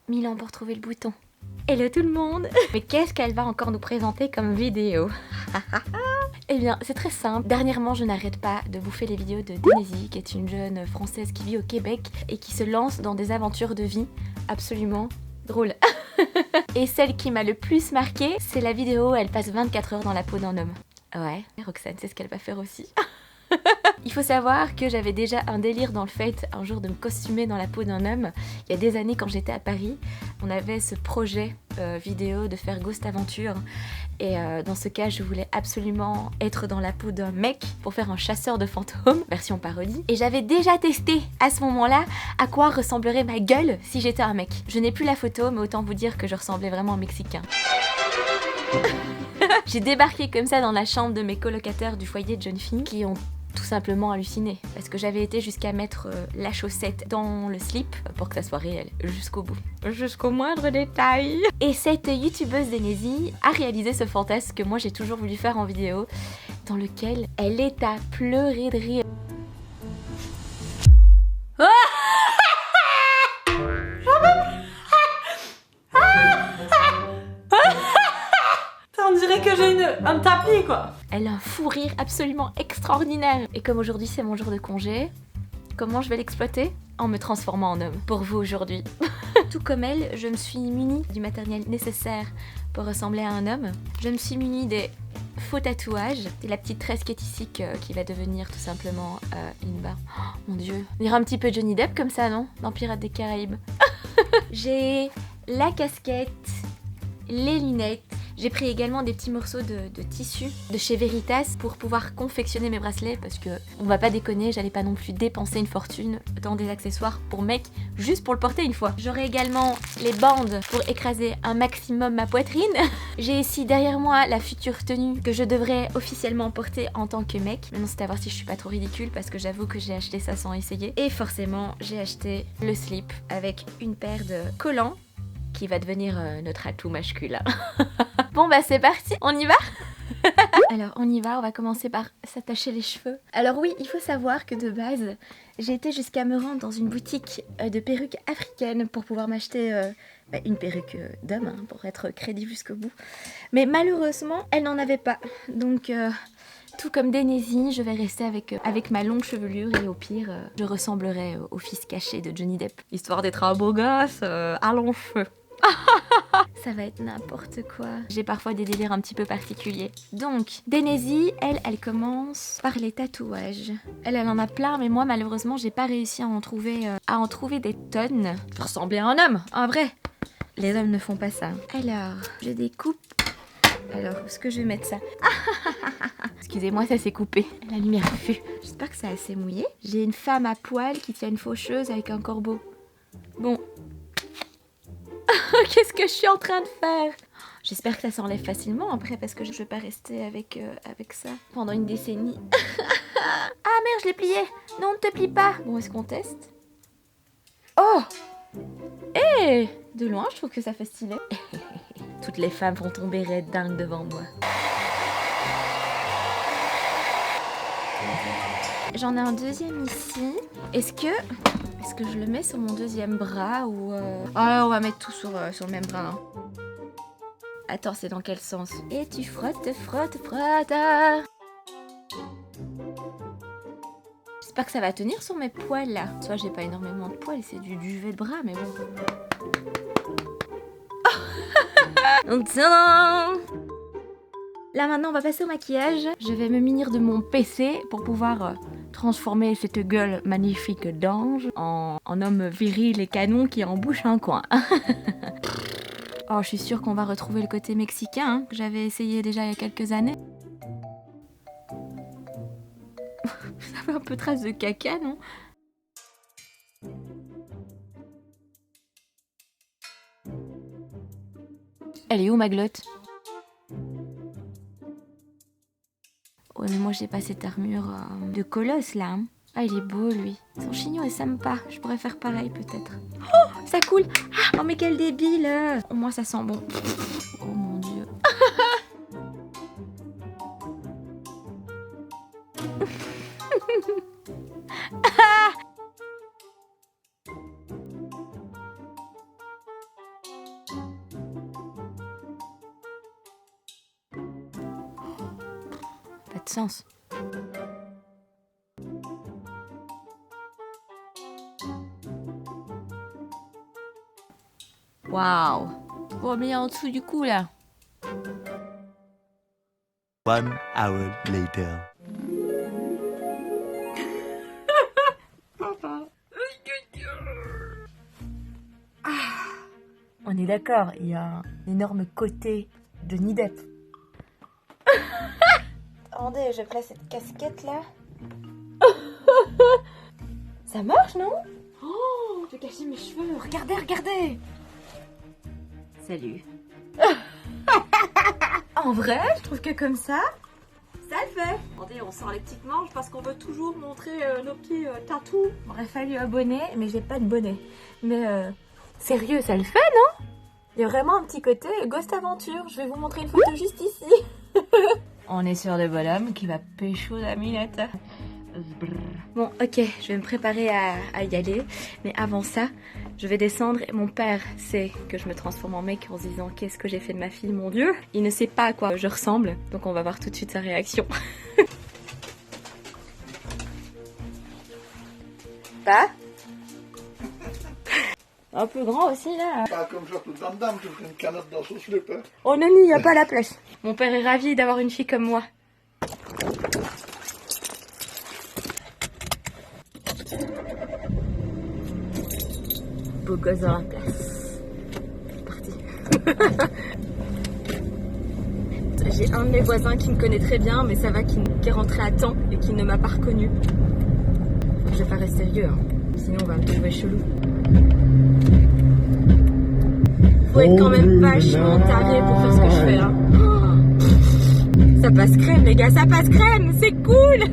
1000 ans pour trouver le bouton. Hello tout le monde. Mais qu'est-ce qu'elle va encore nous présenter comme vidéo? Eh bien, c'est très simple. Dernièrement, je n'arrête pas de bouffer les vidéos de Denesi, qui est une jeune Française qui vit au Québec et qui se lance dans des aventures de vie absolument drôles. Et celle qui m'a le plus marquée, c'est la vidéo où elle passe 24 heures dans la peau d'un homme. Ouais, Roxane, c'est ce qu'elle va faire aussi. Il faut savoir que j'avais déjà un délire dans le fait un jour de me costumer dans la peau d'un homme. Il y a des années quand j'étais à Paris, on avait ce projet vidéo de faire Ghost Aventure. Et dans ce cas, je voulais absolument être dans la peau d'un mec pour faire un chasseur de fantômes, version parodie. Et j'avais déjà testé à ce moment-là à quoi ressemblerait ma gueule si j'étais un mec. Je n'ai plus la photo, mais autant vous dire que je ressemblais vraiment à un Mexicain. J'ai débarqué comme ça dans la chambre de mes colocataires du foyer de jeunes filles qui ont tout simplement halluciné parce que j'avais été jusqu'à mettre la chaussette dans le slip pour que ça soit réel jusqu'au bout, jusqu'au moindre détail. Et cette youtubeuse Denesi a réalisé ce fantasme que moi j'ai toujours voulu faire en vidéo, dans lequel elle est à pleurer de rire. On dirait que j'ai un tapis quoi. Elle a un fou rire absolument extraordinaire. Et comme aujourd'hui c'est mon jour de congé, comment je vais l'exploiter? En me transformant en homme. Pour vous aujourd'hui. Tout comme elle, je me suis munie du matériel nécessaire pour ressembler à un homme. Je me suis munie des faux tatouages. C'est la petite tresse qui est ici qui va devenir tout simplement une barre. Oh, mon dieu. On dirait un petit peu Johnny Depp comme ça, non? Dans Pirates des Caraïbes. J'ai la casquette, les lunettes. J'ai pris également des petits morceaux de tissu de chez Veritas pour pouvoir confectionner mes bracelets parce que on va pas déconner, j'allais pas non plus dépenser une fortune dans des accessoires pour mec juste pour le porter une fois. J'aurai également les bandes pour écraser un maximum ma poitrine. J'ai ici derrière moi la future tenue que je devrais officiellement porter en tant que mec. Maintenant c'est à voir si je suis pas trop ridicule parce que j'avoue que j'ai acheté ça sans essayer. Et forcément j'ai acheté le slip avec une paire de collants qui va devenir notre atout masculin. Bon bah c'est parti, on y va? Alors on y va, on va commencer par s'attacher les cheveux. Alors oui, il faut savoir que de base, j'ai été jusqu'à me rendre dans une boutique de perruques africaines pour pouvoir m'acheter une perruque d'homme, hein, pour être crédible jusqu'au bout. Mais malheureusement, elle n'en avait pas. Donc tout comme Denesi, je vais rester avec ma longue chevelure et au pire, je ressemblerai au fils caché de Johnny Depp. Histoire d'être un beau gosse à long feu. Ça va être n'importe quoi. J'ai parfois des délires un petit peu particuliers. Donc, Denesi, elle commence par les tatouages. Elle en a plein, mais moi, malheureusement, j'ai pas réussi à en trouver des tonnes. Pour ressembler à un homme, en vrai. Les hommes ne font pas ça. Alors, je découpe. Alors, où est-ce que je vais mettre ça? Excusez-moi, ça s'est coupé. La lumière fut. J'espère que c'est assez mouillé. J'ai une femme à poil qui tient une faucheuse avec un corbeau. Bon. Qu'est-ce que je suis en train de faire? J'espère que ça s'enlève facilement après parce que je vais pas rester avec ça pendant une décennie. Ah merde, je l'ai plié. Non, ne te plie pas. Bon, est-ce qu'on teste? Oh! Eh! De loin, je trouve que ça fait stylé. Toutes les femmes vont tomber raides dingues devant moi. J'en ai un deuxième ici. Est-ce que je le mets sur mon deuxième bras ou... Ah, on va mettre tout sur le même bras. Hein. Attends, c'est dans quel sens? Et tu frottes, frottes, frottes. J'espère que ça va tenir sur mes poils là. Soit j'ai pas énormément de poils, c'est du duvet de bras, mais bon. Oh. Tadam! Là maintenant on va passer au maquillage. Je vais me munir de mon PC pour pouvoir transformer cette gueule magnifique d'ange en homme viril et canon qui embouche un coin. Oh, je suis sûre qu'on va retrouver le côté mexicain hein, que j'avais essayé déjà il y a quelques années. Ça fait un peu trace de caca, non? Elle est où ma glotte? Ouais mais moi j'ai pas cette armure de colosse là. Hein. Ah il est beau lui. Son chignon est sympa. Je pourrais faire pareil peut-être. Oh ça coule. Ah, oh mais quel débile. Au moins ça sent bon. Oh mon dieu. de sens. Waouh. Bon, mais en dessous du cou là. 1 hour later. On est d'accord, il y a un énorme côté de Nidep. Attendez, je place cette casquette là. Ça marche, non? Oh, j'ai caché mes cheveux. Regardez, regardez. Salut. En vrai, je trouve que comme ça le fait. Attendez, on sort les petites manches parce qu'on veut toujours montrer nos petits tatous. Il aurait fallu un bonnet, mais j'ai pas de bonnet. Mais sérieux, ça le fait, non? Il y a vraiment un petit côté Ghost Aventure. Je vais vous montrer une photo juste ici. On est sur le bonhomme qui va pécho la minette. Bon, ok, je vais me préparer à y aller. Mais avant ça, je vais descendre. Mon père sait que je me transforme en mec en se disant qu'est-ce que j'ai fait de ma fille, mon Dieu. Il ne sait pas à quoi je ressemble. Donc on va voir tout de suite sa réaction. Pas? Un peu grand aussi là. Pas comme ça tout le dame, je ferai une canette dans son slip. Hein. Oh non, il n'y a pas la place. Mon père est ravi d'avoir une fille comme moi. Beau gosse dans la place. C'est parti. J'ai un de mes voisins qui me connaît très bien, mais ça va, qui est rentré à temps et qui ne m'a pas reconnu. Faut que je fasse sérieux, hein. Sinon on va me trouver chelou. Faut être quand même vachement taré pour faire ce que je fais là. Oh, ça passe crème les gars, ça passe crème, c'est cool.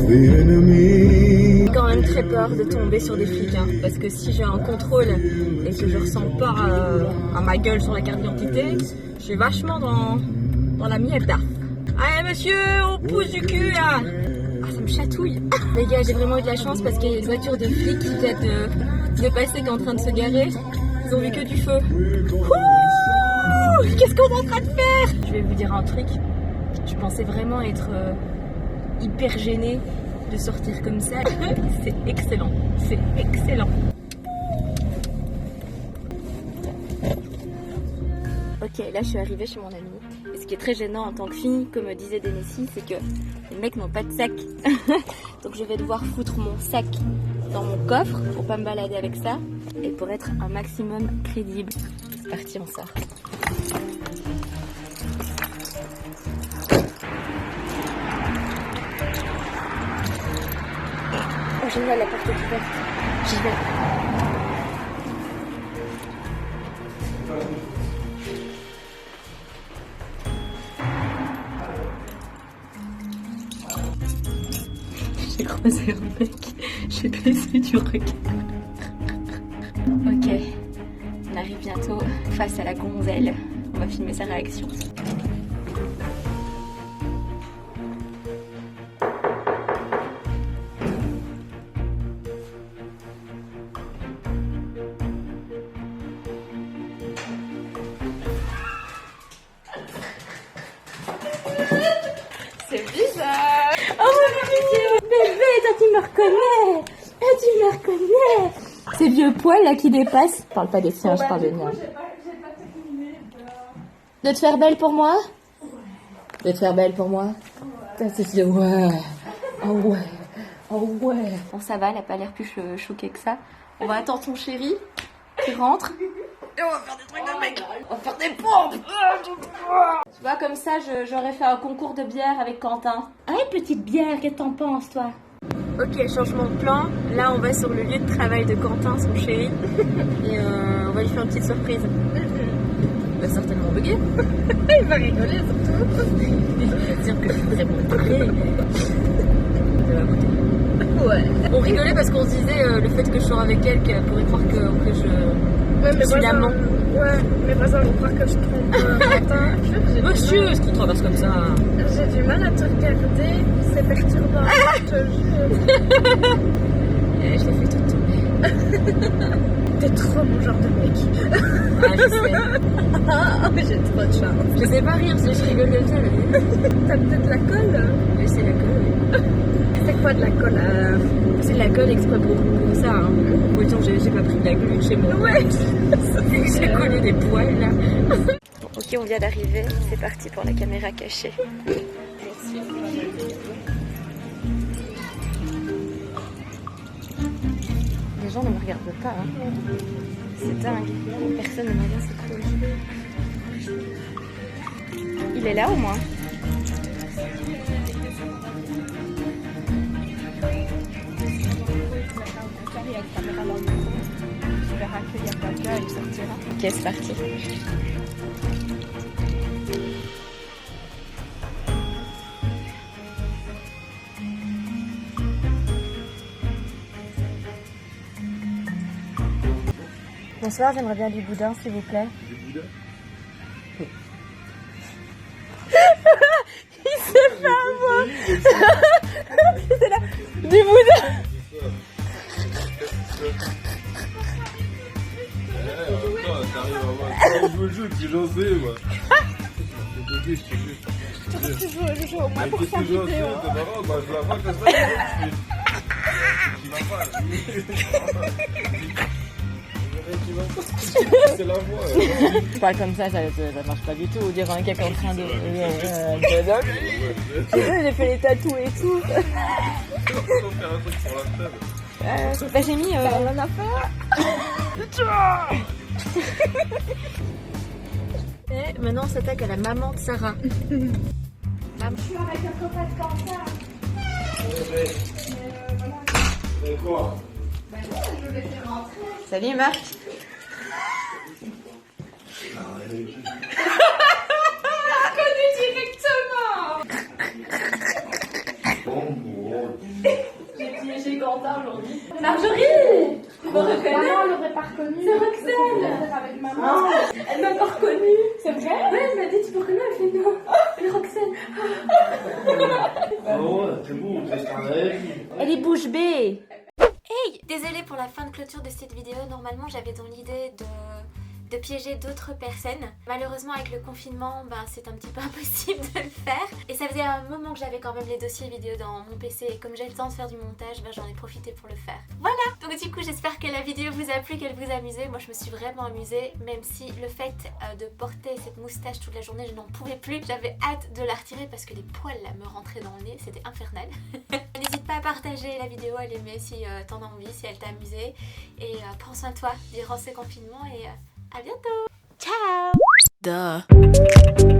J'ai quand même très peur de tomber sur des flics, hein, parce que si j'ai un contrôle et que je ressens pas à ma gueule sur la carte d'identité, je suis vachement dans la miette là. Allez monsieur, on pousse du cul là. Ah, ça me chatouille. Les gars, j'ai vraiment eu de la chance parce qu'il y a une voiture de flics qui vient de passer, qui est en train de se garer. Ils ont vu que du feu. Qu'est-ce qu'on est en train de faire? Je vais vous dire un truc. Je pensais vraiment être hyper gênée de sortir comme ça. C'est excellent. C'est excellent. Ok, là je suis arrivée chez mon ami. Et ce qui est très gênant en tant que fille, comme disait Denessi, c'est que les mecs n'ont pas de sac. Donc je vais devoir foutre mon sac dans mon coffre pour pas me balader avec ça et pour être un maximum crédible. C'est parti, on sort. Oh génial, la porte est ouverte. J'y vais. J'ai croisé un mec, j'ai baissé du regard. Ok, on arrive bientôt face à la gonzelle. On va filmer sa réaction. C'est bizarre. Oh mon Dieu, bébé, toi tu me reconnais. Tu me reconnais. Ces vieux poils là qui dépassent. Je parle pas des siens, je parle des miens. De te faire belle pour moi? De te faire belle pour moi? C'est ouais. Oh ouais. Oh ouais. Bon ça va, elle a pas l'air plus choquée que ça. On va attendre ton chéri qui rentre. Et on va faire des trucs de mec. On va faire des pompes. Tu vois, comme ça, j'aurais fait un concours de bière avec Quentin. Allez, petite bière, qu'est-ce que t'en penses, toi? Ok, changement de plan. Là, on va sur le lieu de travail de Quentin, son chéri. Et on va lui faire une petite surprise. Il va certainement bugger. Il va rigoler, surtout. Il va dire que je suis très bon taré, mais... Il va goûter. Ouais. On rigolait parce qu'on se disait le fait que je sois avec elle, qu'elle pourrait croire que je suis l'amant. Ouais, mes voisins vont croire que je trompe Quentin. Monsieur, est-ce qu'on traverse comme ça? J'ai du mal à te regarder, c'est perturbant. Je te jure. Je l'ai fait toute tomber. T'es trop mon genre de mec. Ah, je sais. J'ai trop de chance. Je sais pas rire, je rigole de ça. T'as peut-être de la colle? Oui, c'est la colle. C'est quoi de la colle? C'est de la colle exprès pour ça. Hein. Autant j'ai pas pris de la glu chez moi. Ouais. J'ai collé des poils là. Bon, ok, on vient d'arriver. C'est parti pour la caméra cachée. Les gens ne me regardent pas. Hein. C'est dingue. Personne ne me regarde, c'est cool. Il est là au moins. Ok, c'est parti. Bonsoir, j'aimerais bien du boudin, s'il vous plaît. Du boudin? Il s'est fait avoir. C'est là. Du boudin. Je me joue, tu j'en sais, moi. Tu joues au moins pour Qu'est-ce faire que j'en sais? vidéo. T'es marrant, bah je la vois comme ça. Tu vas pas. C'est la voix. Je parle comme ça marche pas du tout. Dire un gars qui est en train de. J'ai fait les tatous et tout. On faire un truc sur la tête. Bah, j'ai mis. Rien à faire. Et maintenant on s'attaque à la maman de Sarah. Je suis avec un copain de cancer. Et quoi? Je vais faire rentrer. Salut Marc. J'ai piégé Quentin aujourd'hui. Marjorie! Tu me reconnais? Maman, elle l'aurait pas reconnu. C'est Roxane! Avec maman. Elle m'a pas reconnue. C'est vrai? Ouais, elle m'a dit, tu me reconnais? Elle fait non. C'est Roxane. Ah ouais, c'est bon, c'est un rêve. Elle est bouche bée. Hey, désolée pour la fin de clôture de cette vidéo. Normalement, j'avais dans l'idée de piéger d'autres personnes. Malheureusement, avec le confinement, c'est un petit peu impossible de le faire. Et ça faisait un moment que j'avais quand même les dossiers vidéo dans mon PC. Et comme j'ai le temps de faire du montage, j'en ai profité pour le faire. Voilà. Donc du coup, j'espère que la vidéo vous a plu, qu'elle vous a amusé. Moi, je me suis vraiment amusée. Même si le fait de porter cette moustache toute la journée, je n'en pouvais plus. J'avais hâte de la retirer parce que les poils là me rentraient dans le nez. C'était infernal. N'hésite pas à partager la vidéo, à l'aimer si t'en as envie, si elle t'a amusé. Et prends soin de toi durant ce confinement et à bientôt. Ciao. Duh.